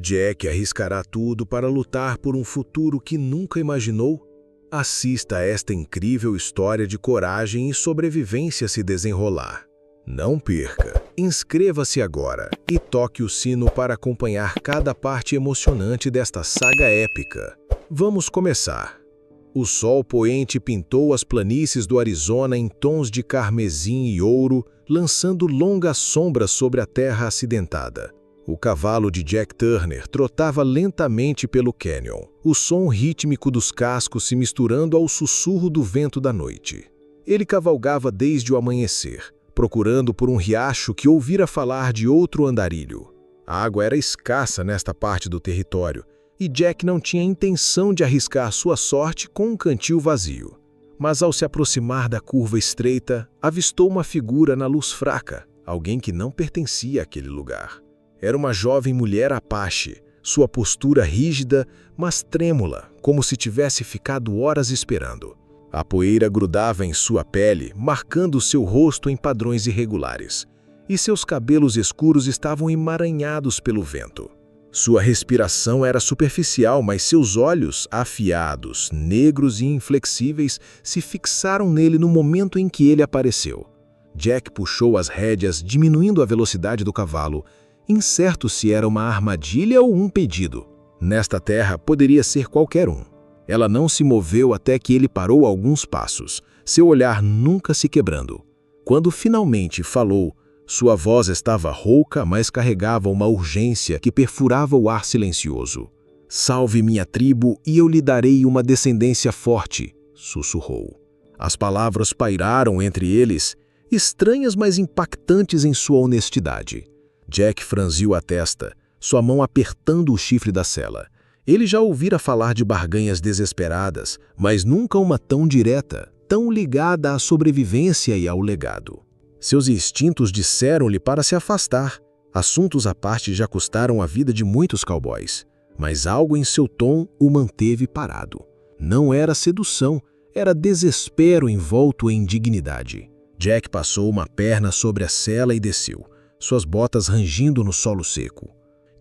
Jack arriscará tudo para lutar por um futuro que nunca imaginou? Assista a esta incrível história de coragem e sobrevivência se desenrolar. Não perca! Inscreva-se agora e toque o sino para acompanhar cada parte emocionante desta saga épica. Vamos começar! O sol poente pintou as planícies do Arizona em tons de carmesim e ouro, lançando longas sombras sobre a terra acidentada. O cavalo de Jack Turner trotava lentamente pelo canyon, o som rítmico dos cascos se misturando ao sussurro do vento da noite. Ele cavalgava desde o amanhecer, procurando por um riacho que ouvira falar de outro andarilho. A água era escassa nesta parte do território, e Jack não tinha intenção de arriscar sua sorte com um cantil vazio. Mas ao se aproximar da curva estreita, avistou uma figura na luz fraca, alguém que não pertencia àquele lugar. Era uma jovem mulher Apache, sua postura rígida, mas trêmula, como se tivesse ficado horas esperando. A poeira grudava em sua pele, marcando seu rosto em padrões irregulares, e seus cabelos escuros estavam emaranhados pelo vento. Sua respiração era superficial, mas seus olhos, afiados, negros e inflexíveis, se fixaram nele no momento em que ele apareceu. Jack puxou as rédeas, diminuindo a velocidade do cavalo, incerto se era uma armadilha ou um pedido. Nesta terra, poderia ser qualquer um. Ela não se moveu até que ele parou alguns passos, seu olhar nunca se quebrando. Quando finalmente falou, sua voz estava rouca, mas carregava uma urgência que perfurava o ar silencioso. "Salve minha tribo e eu lhe darei uma descendência forte", sussurrou. As palavras pairaram entre eles, estranhas mas impactantes em sua honestidade. Jack franziu a testa, sua mão apertando o chifre da sela. Ele já ouvira falar de barganhas desesperadas, mas nunca uma tão direta, tão ligada à sobrevivência e ao legado. Seus instintos disseram-lhe para se afastar. Assuntos à parte já custaram a vida de muitos cowboys, mas algo em seu tom o manteve parado. Não era sedução, era desespero envolto em dignidade. Jack passou uma perna sobre a sela e desceu, suas botas rangindo no solo seco.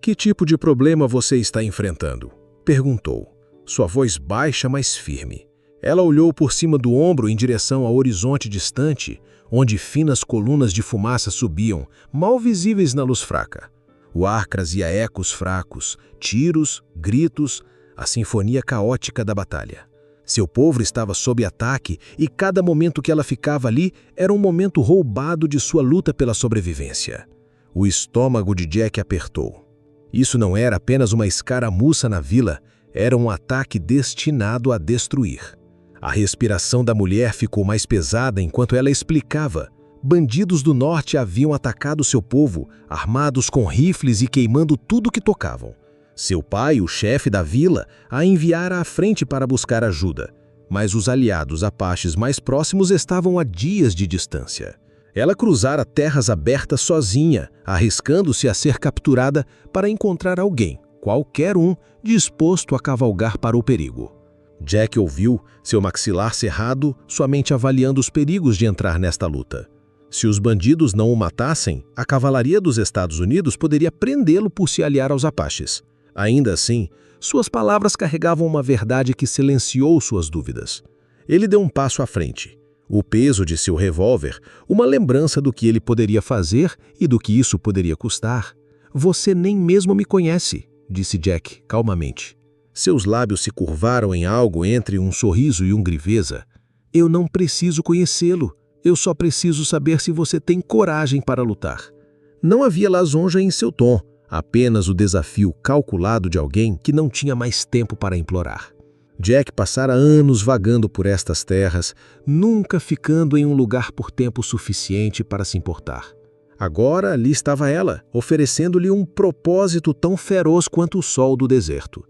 "Que tipo de problema você está enfrentando?" perguntou, sua voz baixa, mas firme. Ela olhou por cima do ombro em direção ao horizonte distante, onde finas colunas de fumaça subiam, mal visíveis na luz fraca. O ar trazia ecos fracos, tiros, gritos, a sinfonia caótica da batalha. Seu povo estava sob ataque e cada momento que ela ficava ali era um momento roubado de sua luta pela sobrevivência. O estômago de Jack apertou. Isso não era apenas uma escaramuça na vila, era um ataque destinado a destruir. A respiração da mulher ficou mais pesada enquanto ela explicava. Bandidos do norte haviam atacado seu povo, armados com rifles e queimando tudo que tocavam. Seu pai, o chefe da vila, a enviara à frente para buscar ajuda, mas os aliados apaches mais próximos estavam a dias de distância. Ela cruzara terras abertas sozinha, arriscando-se a ser capturada para encontrar alguém, qualquer um, disposto a cavalgar para o perigo. Jack ouviu, seu maxilar cerrado, sua mente avaliando os perigos de entrar nesta luta. Se os bandidos não o matassem, a cavalaria dos Estados Unidos poderia prendê-lo por se aliar aos apaches. Ainda assim, suas palavras carregavam uma verdade que silenciou suas dúvidas. Ele deu um passo à frente. O peso de seu revólver, uma lembrança do que ele poderia fazer e do que isso poderia custar. "Você nem mesmo me conhece", disse Jack calmamente. Seus lábios se curvaram em algo entre um sorriso e griveza. "Eu não preciso conhecê-lo. Eu só preciso saber se você tem coragem para lutar." Não havia lisonja em seu tom, apenas o desafio calculado de alguém que não tinha mais tempo para implorar. Jack passara anos vagando por estas terras, nunca ficando em um lugar por tempo suficiente para se importar. Agora ali estava ela, oferecendo-lhe um propósito tão feroz quanto o sol do deserto.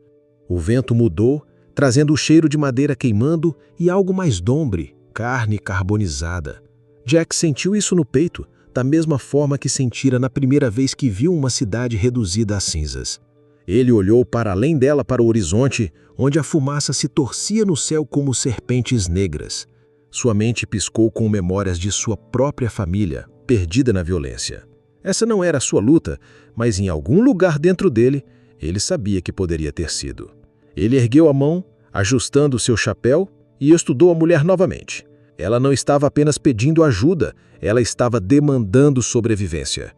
O vento mudou, trazendo o cheiro de madeira queimando e algo mais dombre, carne carbonizada. Jack sentiu isso no peito, da mesma forma que sentira na primeira vez que viu uma cidade reduzida a cinzas. Ele olhou para além dela para o horizonte, onde a fumaça se torcia no céu como serpentes negras. Sua mente piscou com memórias de sua própria família, perdida na violência. Essa não era a sua luta, mas em algum lugar dentro dele, Ele sabia que poderia ter sido. Ele ergueu a mão, ajustando seu chapéu, e estudou a mulher novamente. Ela não estava apenas pedindo ajuda, ela estava demandando sobrevivência.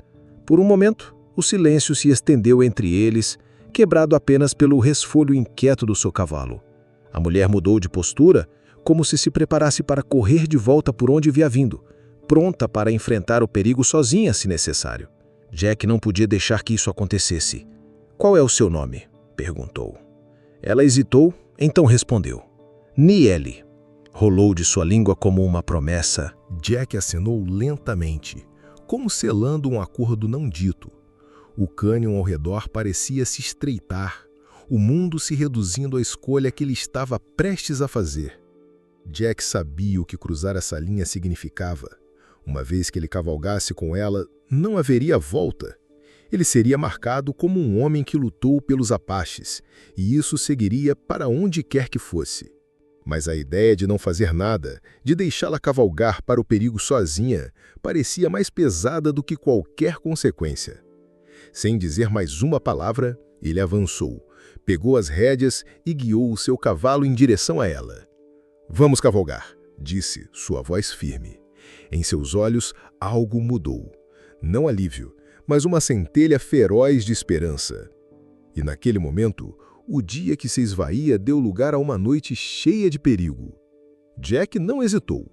Por um momento, o silêncio se estendeu entre eles, quebrado apenas pelo resfolho inquieto do seu cavalo. A mulher mudou de postura, como se preparasse para correr de volta por onde havia vindo, pronta para enfrentar o perigo sozinha, se necessário. Jack não podia deixar que isso acontecesse. "Qual é o seu nome?" perguntou. Ela hesitou, então respondeu. "Niele." Rolou de sua língua como uma promessa. Jack acenou lentamente, como selando um acordo não dito. O cânion ao redor parecia se estreitar, o mundo se reduzindo à escolha que ele estava prestes a fazer. Jack sabia o que cruzar essa linha significava. Uma vez que ele cavalgasse com ela, não haveria volta. Ele seria marcado como um homem que lutou pelos Apaches, e isso seguiria para onde quer que fosse. Mas a ideia de não fazer nada, de deixá-la cavalgar para o perigo sozinha, parecia mais pesada do que qualquer consequência. Sem dizer mais uma palavra, ele avançou, pegou as rédeas e guiou o seu cavalo em direção a ela. "Vamos cavalgar", disse, sua voz firme. Em seus olhos, algo mudou. Não alívio, mas uma centelha feroz de esperança. E naquele momento, o dia que se esvaía deu lugar a uma noite cheia de perigo. Jack não hesitou.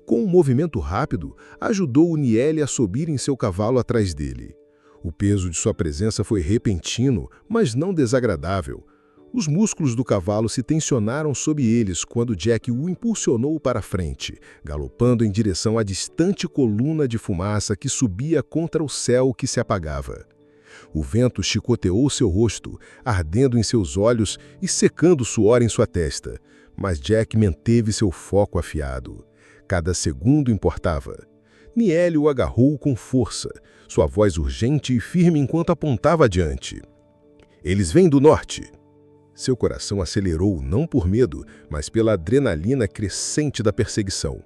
Com um movimento rápido, ajudou o Niele a subir em seu cavalo atrás dele. O peso de sua presença foi repentino, mas não desagradável. Os músculos do cavalo se tensionaram sob eles quando Jack o impulsionou para a frente, galopando em direção à distante coluna de fumaça que subia contra o céu que se apagava. O vento chicoteou seu rosto, ardendo em seus olhos e secando suor em sua testa, mas Jack manteve seu foco afiado. Cada segundo importava. Niele o agarrou com força, sua voz urgente e firme enquanto apontava adiante. "Eles vêm do norte." Seu coração acelerou não por medo, mas pela adrenalina crescente da perseguição.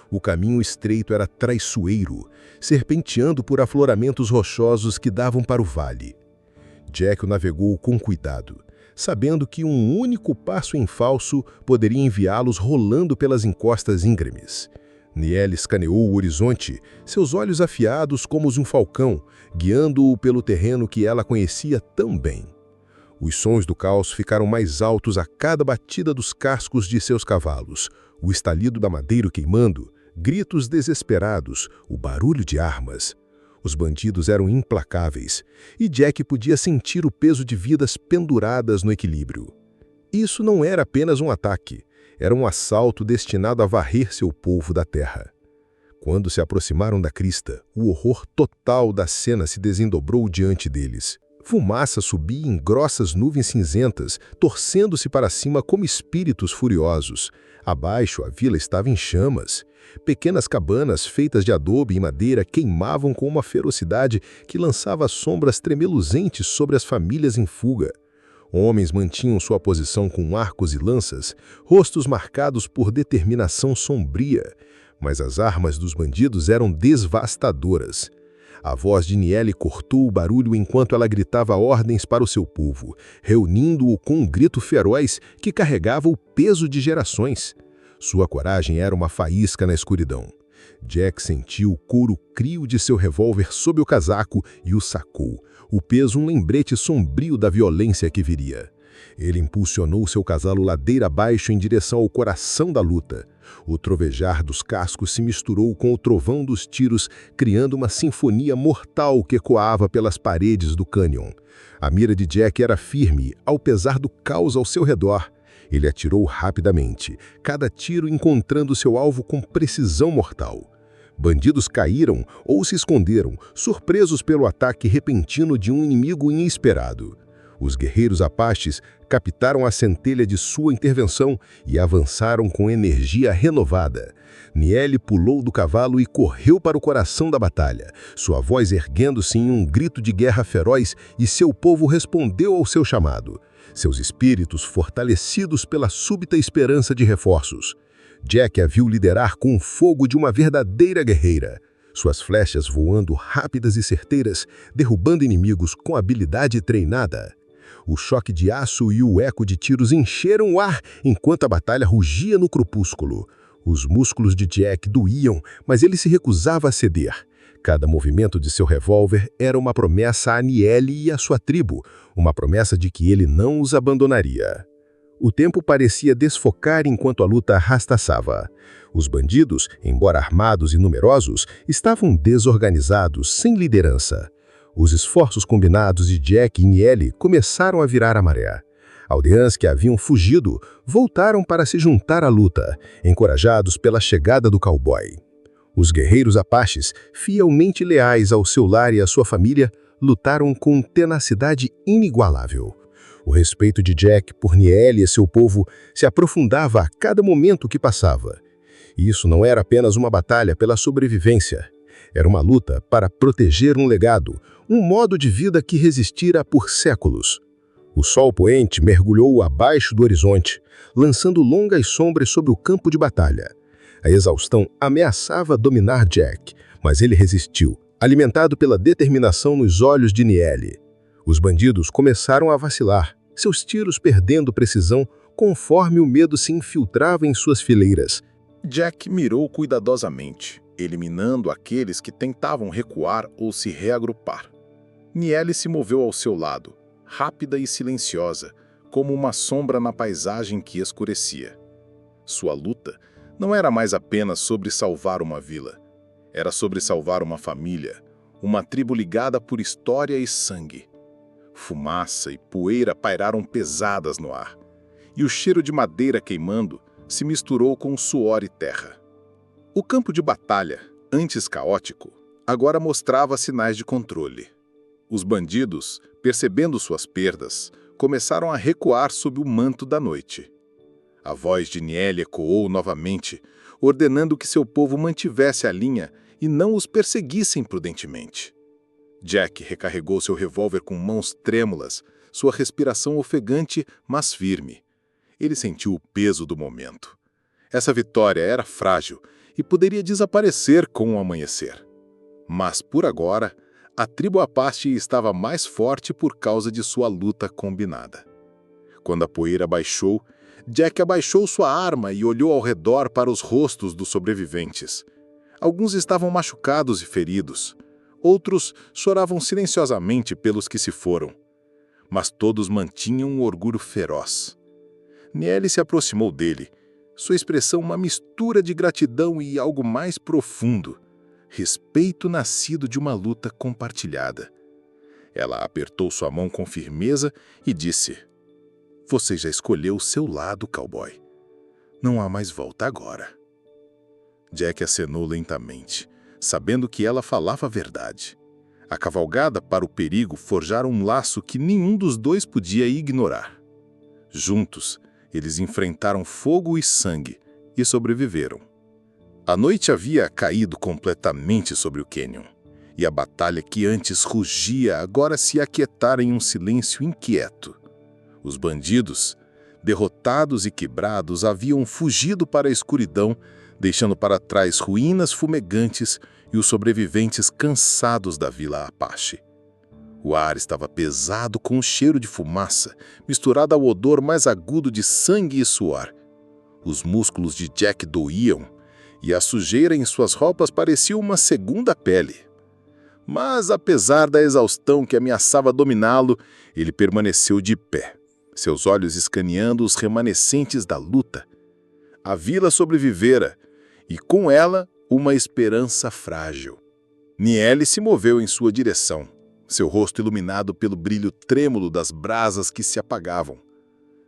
O caminho estreito era traiçoeiro, serpenteando por afloramentos rochosos que davam para o vale. Jack o navegou com cuidado, sabendo que um único passo em falso poderia enviá-los rolando pelas encostas íngremes. Niele escaneou o horizonte, seus olhos afiados como os de um falcão, guiando-o pelo terreno que ela conhecia tão bem. Os sons do caos ficaram mais altos a cada batida dos cascos de seus cavalos, o estalido da madeira queimando, gritos desesperados, o barulho de armas. Os bandidos eram implacáveis, e Jack podia sentir o peso de vidas penduradas no equilíbrio. Isso não era apenas um ataque, era um assalto destinado a varrer seu povo da terra. Quando se aproximaram da crista, o horror total da cena se desdobrou diante deles. Fumaça subia em grossas nuvens cinzentas, torcendo-se para cima como espíritos furiosos. Abaixo, a vila estava em chamas. Pequenas cabanas feitas de adobe e madeira queimavam com uma ferocidade que lançava sombras tremeluzentes sobre as famílias em fuga. Homens mantinham sua posição com arcos e lanças, rostos marcados por determinação sombria, mas as armas dos bandidos eram devastadoras. A voz de Niele cortou o barulho enquanto ela gritava ordens para o seu povo, reunindo-o com um grito feroz que carregava o peso de gerações. Sua coragem era uma faísca na escuridão. Jack sentiu o couro crio de seu revólver sob o casaco e o sacou, o peso um lembrete sombrio da violência que viria. Ele impulsionou seu cavalo ladeira abaixo em direção ao coração da luta. O trovejar dos cascos se misturou com o trovão dos tiros, criando uma sinfonia mortal que ecoava pelas paredes do cânion. A mira de Jack era firme, ao pesar do caos ao seu redor. Ele atirou rapidamente, cada tiro encontrando seu alvo com precisão mortal. Bandidos caíram ou se esconderam, surpresos pelo ataque repentino de um inimigo inesperado. Os guerreiros apaches captaram a centelha de sua intervenção e avançaram com energia renovada. Niele pulou do cavalo e correu para o coração da batalha, sua voz erguendo-se em um grito de guerra feroz, e seu povo respondeu ao seu chamado, seus espíritos fortalecidos pela súbita esperança de reforços. Jack a viu liderar com o fogo de uma verdadeira guerreira, suas flechas voando rápidas e certeiras, derrubando inimigos com habilidade treinada. O choque de aço e o eco de tiros encheram o ar enquanto a batalha rugia no crepúsculo. Os músculos de Jack doíam, mas ele se recusava a ceder. Cada movimento de seu revólver era uma promessa a Niele e a sua tribo, uma promessa de que ele não os abandonaria. O tempo parecia desfocar enquanto a luta arrastaçava. Os bandidos, embora armados e numerosos, estavam desorganizados, sem liderança. Os esforços combinados de Jack e Niele começaram a virar a maré. Aldeãs que haviam fugido voltaram para se juntar à luta, encorajados pela chegada do cowboy. Os guerreiros apaches, fielmente leais ao seu lar e à sua família, lutaram com tenacidade inigualável. O respeito de Jack por Niele e seu povo se aprofundava a cada momento que passava. E isso não era apenas uma batalha pela sobrevivência. Era uma luta para proteger um legado, um modo de vida que resistira por séculos. O sol poente mergulhou abaixo do horizonte, lançando longas sombras sobre o campo de batalha. A exaustão ameaçava dominar Jack, mas ele resistiu, alimentado pela determinação nos olhos de Niele. Os bandidos começaram a vacilar, seus tiros perdendo precisão conforme o medo se infiltrava em suas fileiras. Jack mirou cuidadosamente, eliminando aqueles que tentavam recuar ou se reagrupar. Niele se moveu ao seu lado, rápida e silenciosa, como uma sombra na paisagem que escurecia. Sua luta não era mais apenas sobre salvar uma vila. Era sobre salvar uma família, uma tribo ligada por história e sangue. Fumaça e poeira pairaram pesadas no ar, e o cheiro de madeira queimando se misturou com suor e terra. O campo de batalha, antes caótico, agora mostrava sinais de controle. Os bandidos, percebendo suas perdas, começaram a recuar sob o manto da noite. A voz de Niele ecoou novamente, ordenando que seu povo mantivesse a linha e não os perseguissem prudentemente. Jack recarregou seu revólver com mãos trêmulas, sua respiração ofegante, mas firme. Ele sentiu o peso do momento. Essa vitória era frágil e poderia desaparecer com o amanhecer. Mas, por agora, a tribo Apache estava mais forte por causa de sua luta combinada. Quando a poeira baixou, Jack abaixou sua arma e olhou ao redor para os rostos dos sobreviventes. Alguns estavam machucados e feridos. Outros choravam silenciosamente pelos que se foram. Mas todos mantinham um orgulho feroz. Niele se aproximou dele, sua expressão uma mistura de gratidão e algo mais profundo. Respeito nascido de uma luta compartilhada. Ela apertou sua mão com firmeza e disse: "Você já escolheu o seu lado, cowboy. Não há mais volta agora." Jack acenou lentamente, sabendo que ela falava a verdade. A cavalgada para o perigo forjaram um laço que nenhum dos dois podia ignorar. Juntos, eles enfrentaram fogo e sangue e sobreviveram. A noite havia caído completamente sobre o cânion, e a batalha que antes rugia agora se aquietara em um silêncio inquieto. Os bandidos, derrotados e quebrados, haviam fugido para a escuridão, deixando para trás ruínas fumegantes e os sobreviventes cansados da vila Apache. O ar estava pesado com o cheiro de fumaça, misturado ao odor mais agudo de sangue e suor. Os músculos de Jack doíam, e a sujeira em suas roupas parecia uma segunda pele. Mas, apesar da exaustão que ameaçava dominá-lo, ele permaneceu de pé, seus olhos escaneando os remanescentes da luta. A vila sobrevivera, e com ela, uma esperança frágil. Niele se moveu em sua direção, seu rosto iluminado pelo brilho trêmulo das brasas que se apagavam.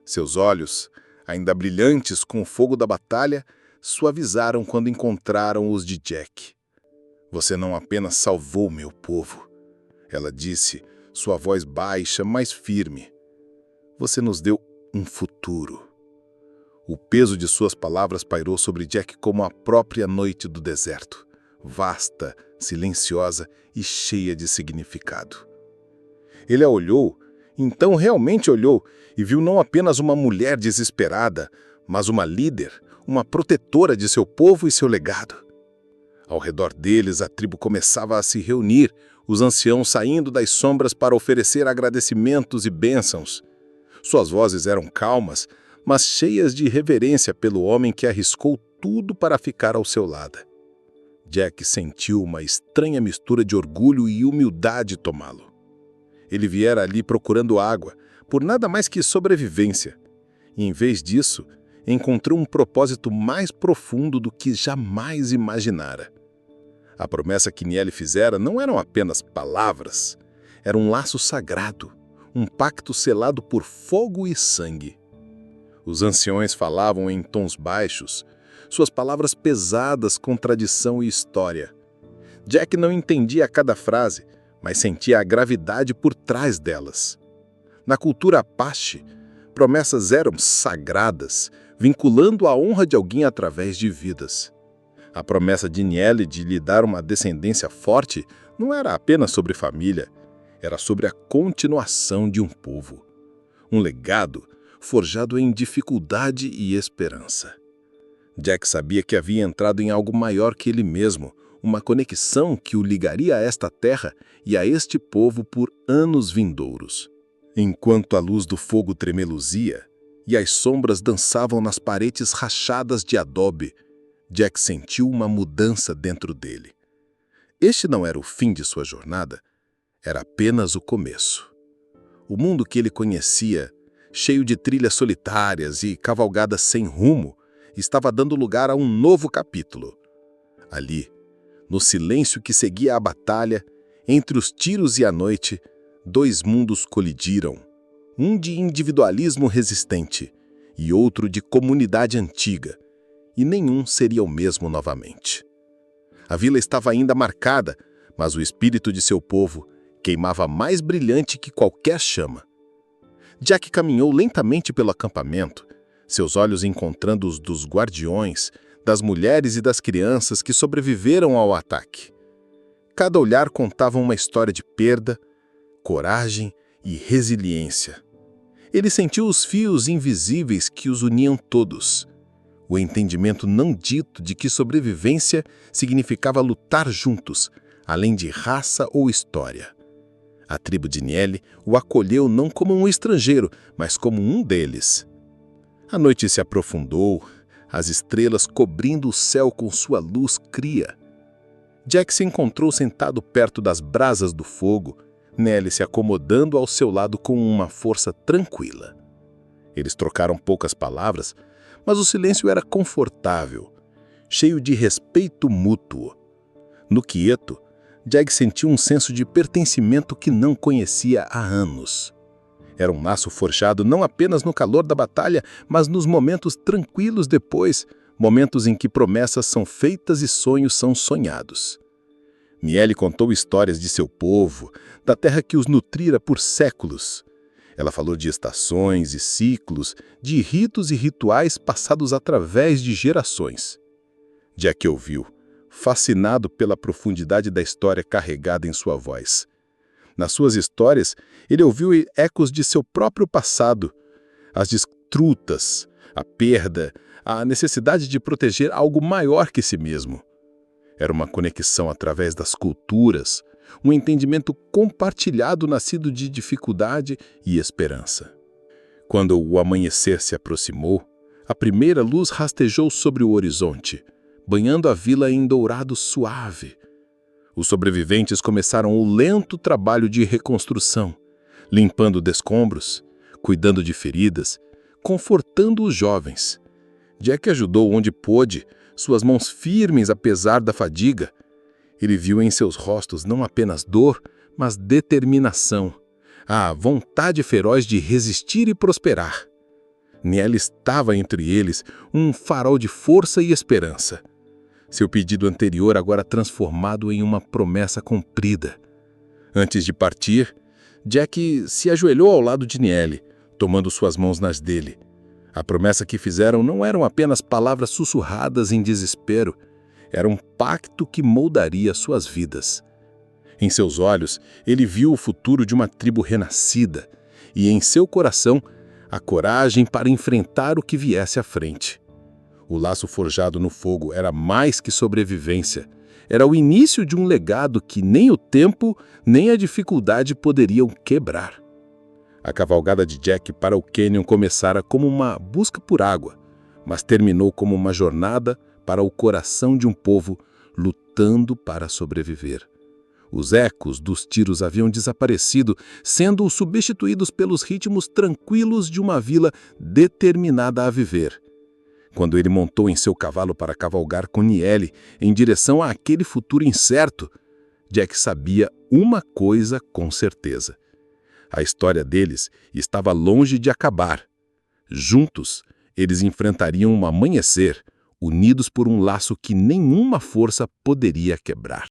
Seus olhos, ainda brilhantes com o fogo da batalha, suavizaram quando encontraram os de Jack. "Você não apenas salvou meu povo," ela disse, sua voz baixa, mas firme. "Você nos deu um futuro." O peso de suas palavras pairou sobre Jack como a própria noite do deserto, vasta, silenciosa e cheia de significado. Ele a olhou, então realmente olhou, e viu não apenas uma mulher desesperada, mas uma líder, uma protetora de seu povo e seu legado. Ao redor deles, a tribo começava a se reunir, os anciãos saindo das sombras para oferecer agradecimentos e bênçãos. Suas vozes eram calmas, mas cheias de reverência pelo homem que arriscou tudo para ficar ao seu lado. Jack sentiu uma estranha mistura de orgulho e humildade tomá-lo. Ele viera ali procurando água, por nada mais que sobrevivência. E, em vez disso, encontrou um propósito mais profundo do que jamais imaginara. A promessa que Niele fizera não eram apenas palavras, era um laço sagrado, um pacto selado por fogo e sangue. Os anciões falavam em tons baixos, suas palavras pesadas com tradição e história. Jack não entendia cada frase, mas sentia a gravidade por trás delas. Na cultura Apache, promessas eram sagradas, vinculando a honra de alguém através de vidas. A promessa de Niele de lhe dar uma descendência forte não era apenas sobre família, era sobre a continuação de um povo. Um legado forjado em dificuldade e esperança. Jack sabia que havia entrado em algo maior que ele mesmo, uma conexão que o ligaria a esta terra e a este povo por anos vindouros. Enquanto a luz do fogo tremeluzia e as sombras dançavam nas paredes rachadas de adobe, Jack sentiu uma mudança dentro dele. Este não era o fim de sua jornada, era apenas o começo. O mundo que ele conhecia, cheio de trilhas solitárias e cavalgadas sem rumo, estava dando lugar a um novo capítulo. Ali, no silêncio que seguia a batalha, entre os tiros e a noite, dois mundos colidiram, um de individualismo resistente e outro de comunidade antiga, e nenhum seria o mesmo novamente. A vila estava ainda marcada, mas o espírito de seu povo queimava mais brilhante que qualquer chama. Jack caminhou lentamente pelo acampamento, seus olhos encontrando os dos guardiões, das mulheres e das crianças que sobreviveram ao ataque. Cada olhar contava uma história de perda, coragem e resiliência. Ele sentiu os fios invisíveis que os uniam todos. O entendimento não dito de que sobrevivência significava lutar juntos, além de raça ou história. A tribo de Niele o acolheu não como um estrangeiro, mas como um deles. A noite se aprofundou, as estrelas cobrindo o céu com sua luz cria. Jack se encontrou sentado perto das brasas do fogo, Niele se acomodando ao seu lado com uma força tranquila. Eles trocaram poucas palavras, mas o silêncio era confortável, cheio de respeito mútuo. No quieto, Jack sentiu um senso de pertencimento que não conhecia há anos. Era um laço forjado não apenas no calor da batalha, mas nos momentos tranquilos depois, momentos em que promessas são feitas e sonhos são sonhados. Niele contou histórias de seu povo, da terra que os nutrira por séculos. Ela falou de estações e ciclos, de ritos e rituais passados através de gerações. Jack ouviu, fascinado pela profundidade da história carregada em sua voz. Nas suas histórias, ele ouviu ecos de seu próprio passado, as disputas, a perda, a necessidade de proteger algo maior que si mesmo. Era uma conexão através das culturas, um entendimento compartilhado nascido de dificuldade e esperança. Quando o amanhecer se aproximou, a primeira luz rastejou sobre o horizonte, banhando a vila em dourado suave. Os sobreviventes começaram o lento trabalho de reconstrução, limpando descombros, cuidando de feridas, confortando os jovens. Jack ajudou onde pôde, suas mãos firmes apesar da fadiga. Ele viu em seus rostos não apenas dor, mas determinação, a vontade feroz de resistir e prosperar. Niele estava entre eles, um farol de força e esperança. Seu pedido anterior agora transformado em uma promessa cumprida. Antes de partir, Jack se ajoelhou ao lado de Niele, tomando suas mãos nas dele. A promessa que fizeram não eram apenas palavras sussurradas em desespero, era um pacto que moldaria suas vidas. Em seus olhos, ele viu o futuro de uma tribo renascida, e em seu coração, a coragem para enfrentar o que viesse à frente. O laço forjado no fogo era mais que sobrevivência, Era o início de um legado que nem o tempo nem a dificuldade poderiam quebrar. A cavalgada de Jack para o cânion começara como uma busca por água, mas terminou como uma jornada para o coração de um povo lutando para sobreviver. Os ecos dos tiros haviam desaparecido, sendo substituídos pelos ritmos tranquilos de uma vila determinada a viver. Quando ele montou em seu cavalo para cavalgar com Niele em direção àquele futuro incerto, Jack sabia uma coisa com certeza. A história deles estava longe de acabar. Juntos, eles enfrentariam um amanhecer, unidos por um laço que nenhuma força poderia quebrar.